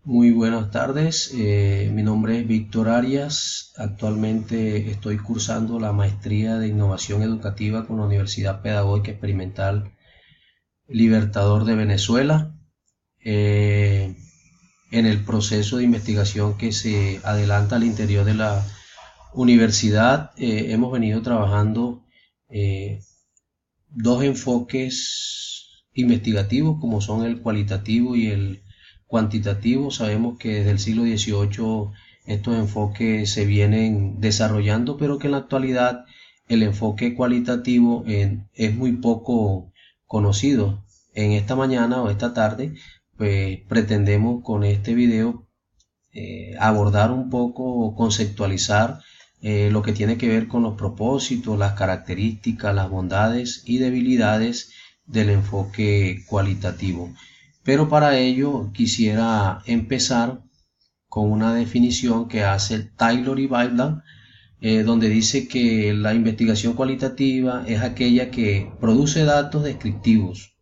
Muy buenas tardes, mi nombre es Víctor Arias. Actualmente estoy cursando la maestría de innovación educativa con la Universidad Pedagógica Experimental Libertador de Venezuela. Eh, en el proceso de investigación que se adelanta al interior de la universidad, hemos venido trabajando eh, dos enfoques investigativos como son el cualitativo y el cuantitativo. Sabemos que desde el siglo XVIII estos enfoques se vienen desarrollando, pero que en la actualidad el enfoque cualitativo es muy poco conocido. En esta mañana o esta tarde, pues pretendemos con este video abordar un poco o conceptualizar lo que tiene que ver con los propósitos, las características, las bondades y debilidades del enfoque cualitativo. Pero para ello quisiera empezar con una definición que hace Taylor y Bailan, donde dice que la investigación cualitativa es aquella que produce datos descriptivos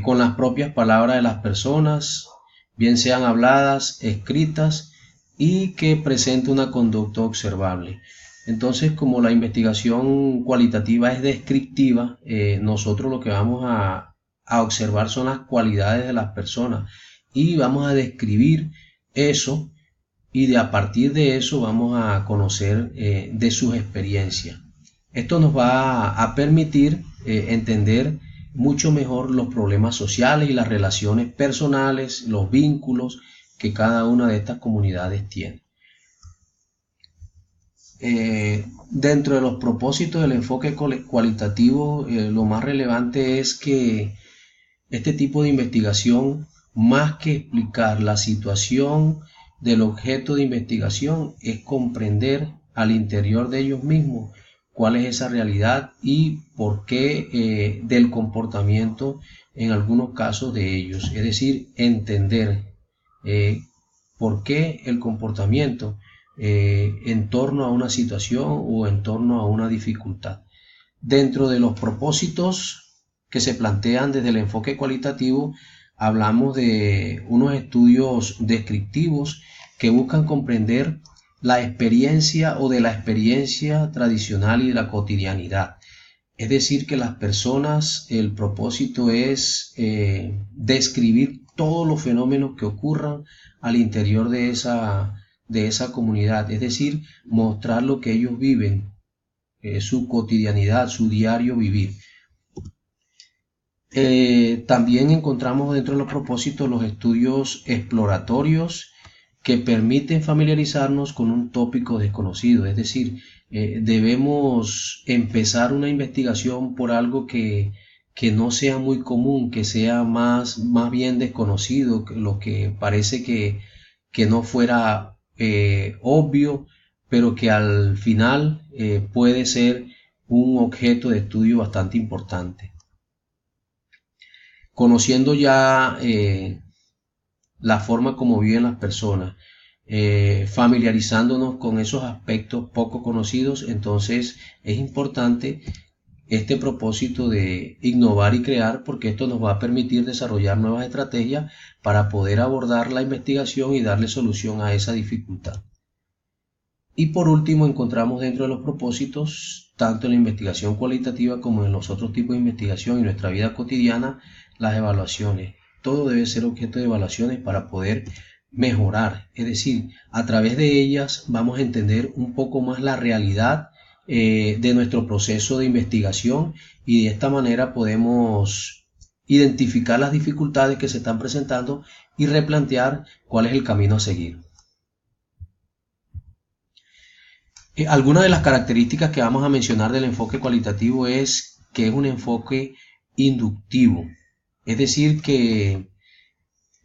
con las propias palabras de las personas, bien sean habladas, escritas, y que presente una conducta observable. Entonces, como la investigación cualitativa es descriptiva, nosotros lo que vamos a observar son las cualidades de las personas y vamos a describir eso, y a partir de eso vamos a conocer de sus experiencias. Esto nos va a permitir entender mucho mejor los problemas sociales y las relaciones personales, los vínculos que cada una de estas comunidades tiene. Dentro de los propósitos del enfoque cualitativo, lo más relevante es que este tipo de investigación, más que explicar la situación del objeto de investigación, es comprender al interior de ellos mismos cuál es esa realidad y por qué del comportamiento en algunos casos de ellos. Es decir, entender por qué el comportamiento en torno a una situación o en torno a una dificultad. Dentro de los propósitos que se plantean desde el enfoque cualitativo, hablamos de unos estudios descriptivos que buscan comprender la experiencia o de la experiencia tradicional y de la cotidianidad. Es decir, que las personas, el propósito es describir todos los fenómenos que ocurran al interior de esa comunidad, es decir, mostrar lo que ellos viven, su cotidianidad, su diario vivir. También encontramos dentro de los propósitos los estudios exploratorios que permiten familiarizarnos con un tópico desconocido, es decir, debemos empezar una investigación por algo que no sea muy común, que sea más bien desconocido, lo que parece que no fuera obvio, pero que al final puede ser un objeto de estudio bastante importante. Conociendo ya la forma como viven las personas, familiarizándonos con esos aspectos poco conocidos, entonces es importante este propósito de innovar y crear, porque esto nos va a permitir desarrollar nuevas estrategias para poder abordar la investigación y darle solución a esa dificultad. Y por último, encontramos dentro de los propósitos, tanto en la investigación cualitativa como en los otros tipos de investigación y nuestra vida cotidiana, las evaluaciones. Todo debe ser objeto de evaluaciones para poder mejorar, es decir, a través de ellas vamos a entender un poco más la realidad de nuestro proceso de investigación, y de esta manera podemos identificar las dificultades que se están presentando y replantear cuál es el camino a seguir. Algunas de las características que vamos a mencionar del enfoque cualitativo es que es un enfoque inductivo, es decir, que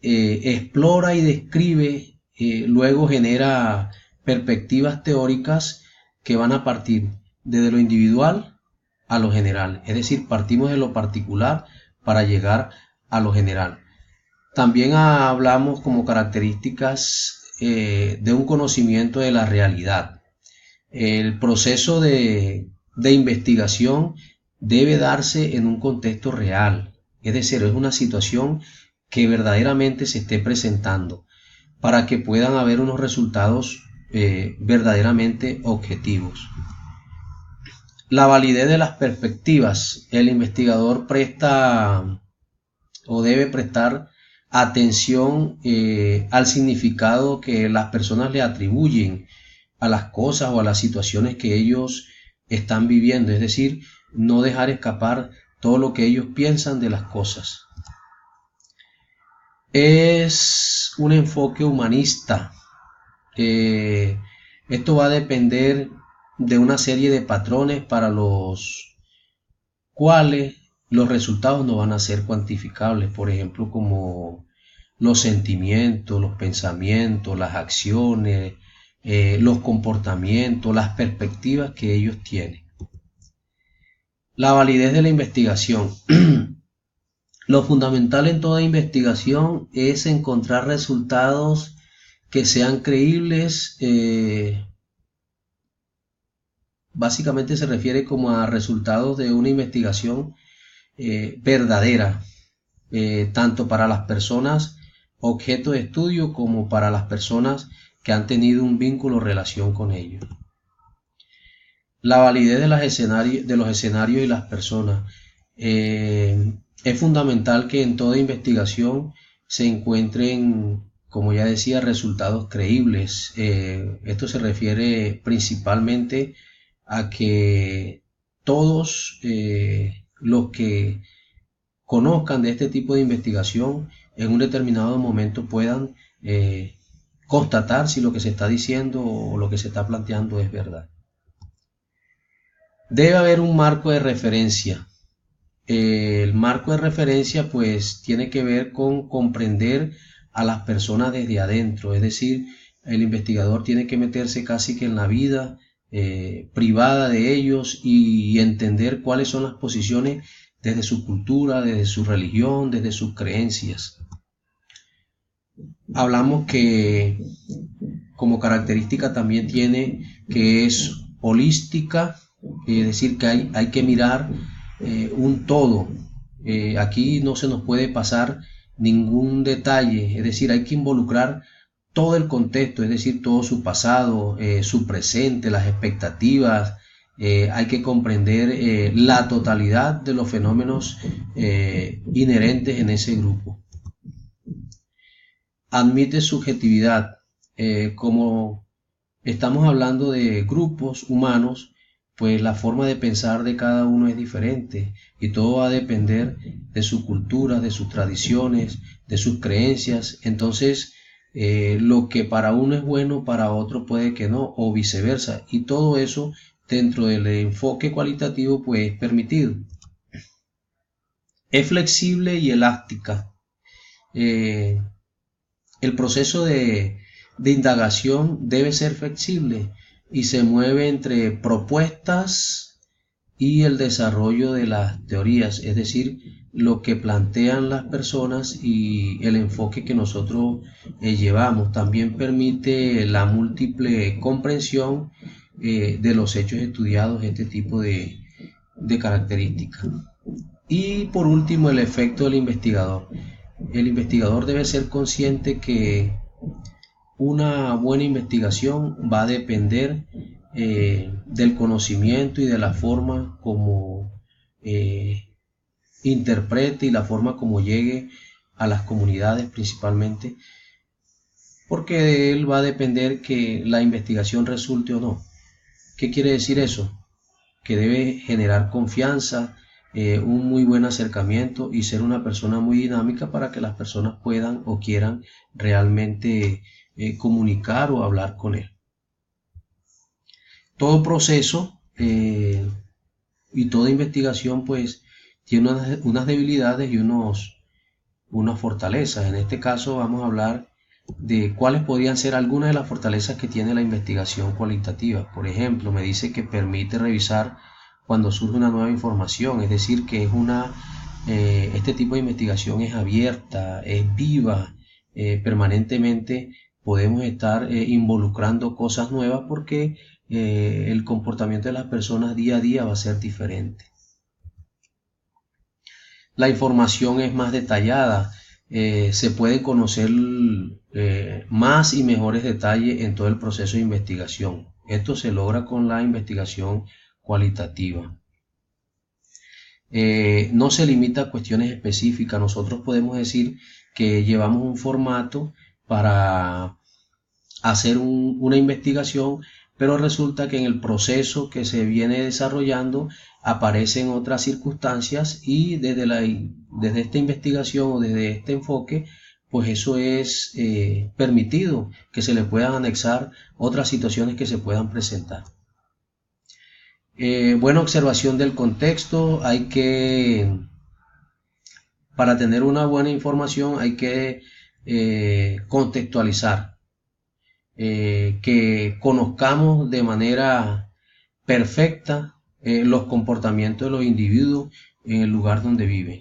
explora y describe, luego genera perspectivas teóricas que van a partir desde lo individual a lo general, es decir, partimos de lo particular para llegar a lo general. También hablamos como características de un conocimiento de la realidad. El proceso de investigación debe darse en un contexto real, es decir, es una situación que verdaderamente se esté presentando. para que puedan haber unos resultados verdaderamente objetivos. La validez de las perspectivas. El investigador presta o debe prestar atención al significado que las personas le atribuyen a las cosas o a las situaciones que ellos están viviendo, es decir, no dejar escapar todo lo que ellos piensan de las cosas. Es un enfoque humanista. Esto va a depender de una serie de patrones para los cuales los resultados no van a ser cuantificables, por ejemplo, como los sentimientos, los pensamientos, las acciones, los comportamientos, las perspectivas que ellos tienen. La validez de la investigación. Lo fundamental en toda investigación es encontrar resultados que sean creíbles. Básicamente se refiere como a resultados de una investigación verdadera, tanto para las personas objeto de estudio como para las personas que han tenido un vínculo o relación con ellos. La validez de los escenarios y las personas. Es fundamental que en toda investigación se encuentren, como ya decía, resultados creíbles. Esto se refiere principalmente a que todos los que conozcan de este tipo de investigación en un determinado momento puedan constatar si lo que se está diciendo o lo que se está planteando es verdad. Debe haber un marco de referencia. El marco de referencia pues tiene que ver con comprender a las personas desde adentro, es decir, el investigador tiene que meterse casi que en la vida privada de ellos y entender cuáles son las posiciones desde su cultura, desde su religión, desde sus creencias. Hablamos que como característica también tiene que es holística, es decir, que hay que mirar un todo. Aquí no se nos puede pasar ningún detalle, es decir, hay que involucrar todo el contexto, es decir, todo su pasado, su presente, las expectativas. Hay que comprender la totalidad de los fenómenos inherentes en ese grupo. Admite subjetividad. Como estamos hablando de grupos humanos, pues la forma de pensar de cada uno es diferente y todo va a depender de su cultura, de sus tradiciones, de sus creencias. Entonces, lo que para uno es bueno, para otro puede que no, o viceversa. Y todo eso dentro del enfoque cualitativo pues es permitido. Es flexible y elástica. El proceso de indagación debe ser flexible y se mueve entre propuestas y el desarrollo de las teorías, es decir, lo que plantean las personas y el enfoque que nosotros llevamos. También permite la múltiple comprensión de los hechos estudiados, este tipo de características. Y por último, el efecto del investigador. El investigador debe ser consciente que una buena investigación va a depender del conocimiento y de la forma como interprete y la forma como llegue a las comunidades principalmente, porque de él va a depender que la investigación resulte o no. ¿Qué quiere decir eso? Que debe generar confianza, un muy buen acercamiento y ser una persona muy dinámica para que las personas puedan o quieran realmente comunicar o hablar con él. Todo proceso y toda investigación pues tiene unas debilidades y unas fortalezas. En este caso vamos a hablar de cuáles podrían ser algunas de las fortalezas que tiene la investigación cualitativa. Por ejemplo, me dice que permite revisar cuando surge una nueva información, es decir, que es este tipo de investigación es abierta, es viva, permanentemente podemos estar involucrando cosas nuevas porque el comportamiento de las personas día a día va a ser diferente. La información es más detallada, se puede conocer más y mejores detalles en todo el proceso de investigación. Esto se logra con la investigación cualitativa. No se limita a cuestiones específicas. Nosotros podemos decir que llevamos un formato para hacer una investigación, pero resulta que en el proceso que se viene desarrollando aparecen otras circunstancias y desde esta investigación o desde este enfoque, pues eso es permitido que se le puedan anexar otras situaciones que se puedan presentar. Buena observación del contexto. Para tener una buena información hay que contextualizar. Que conozcamos de manera perfecta los comportamientos de los individuos en el lugar donde viven.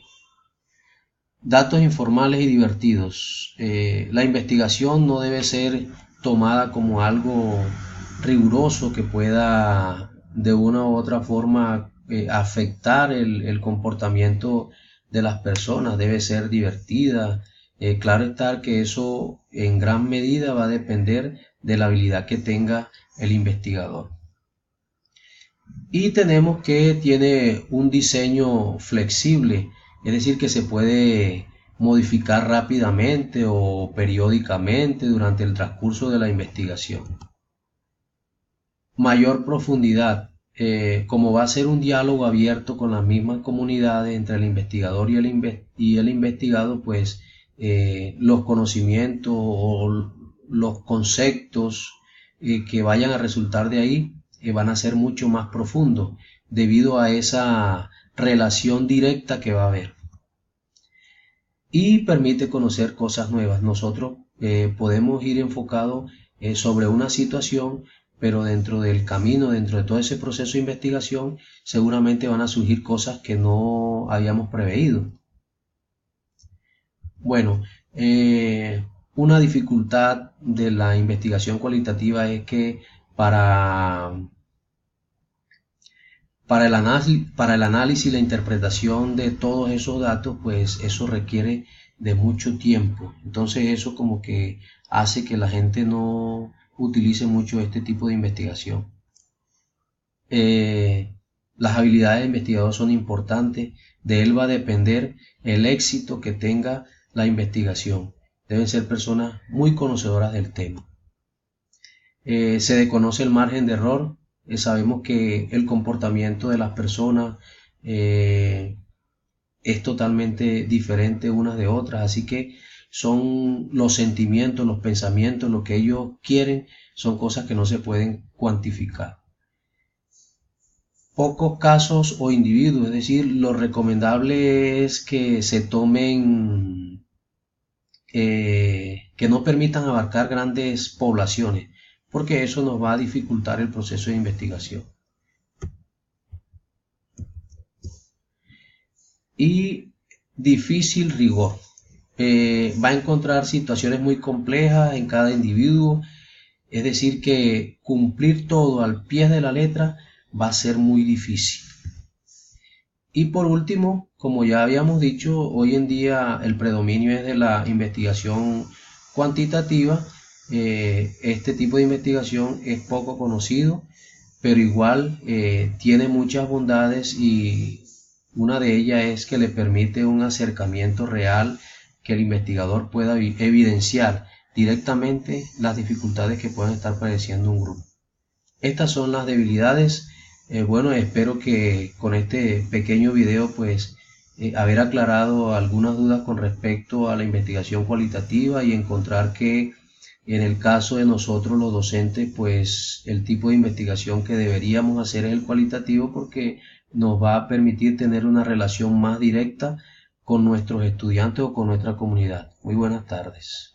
Datos informales y divertidos. La investigación no debe ser tomada como algo riguroso que pueda de una u otra forma afectar el comportamiento de las personas. Debe ser divertida. Claro está que eso en gran medida va a depender de la habilidad que tenga el investigador. Y tenemos que tiene un diseño flexible, es decir, que se puede modificar rápidamente o periódicamente durante el transcurso de la investigación. Mayor profundidad. Como va a ser un diálogo abierto con las mismas comunidades entre el investigador y el investigado, pues los conocimientos o los conceptos que vayan a resultar de ahí van a ser mucho más profundos debido a esa relación directa que va a haber. Y permite conocer cosas nuevas. Nosotros podemos ir enfocados sobre una situación, pero dentro del camino, dentro de todo ese proceso de investigación, seguramente van a surgir cosas que no habíamos preveído. Bueno, una dificultad de la investigación cualitativa es que para el análisis y la interpretación de todos esos datos, pues eso requiere de mucho tiempo. Entonces eso como que hace que la gente no utilice mucho este tipo de investigación. Las habilidades de investigador son importantes. De él va a depender el éxito que tenga la investigación. Deben ser personas muy conocedoras del tema. Se desconoce el margen de error. Sabemos que el comportamiento de las personas es totalmente diferente unas de otras, así que son los sentimientos, los pensamientos, lo que ellos quieren, son cosas que no se pueden cuantificar. Pocos casos o individuos, es decir, lo recomendable es que se tomen, que no permitan abarcar grandes poblaciones, porque eso nos va a dificultar el proceso de investigación. Y difícil rigor. Va a encontrar situaciones muy complejas en cada individuo, es decir, que cumplir todo al pie de la letra va a ser muy difícil. Y por último, como ya habíamos dicho, hoy en día el predominio es de la investigación cuantitativa. Este tipo de investigación es poco conocido, pero igual tiene muchas bondades, y una de ellas es que le permite un acercamiento real, que el investigador pueda evidenciar directamente las dificultades que pueden estar padeciendo un grupo. Estas son las debilidades. Bueno, espero que con este pequeño video pues haber aclarado algunas dudas con respecto a la investigación cualitativa, y encontrar que en el caso de nosotros los docentes, pues el tipo de investigación que deberíamos hacer es el cualitativo, porque nos va a permitir tener una relación más directa con nuestros estudiantes o con nuestra comunidad. Muy buenas tardes.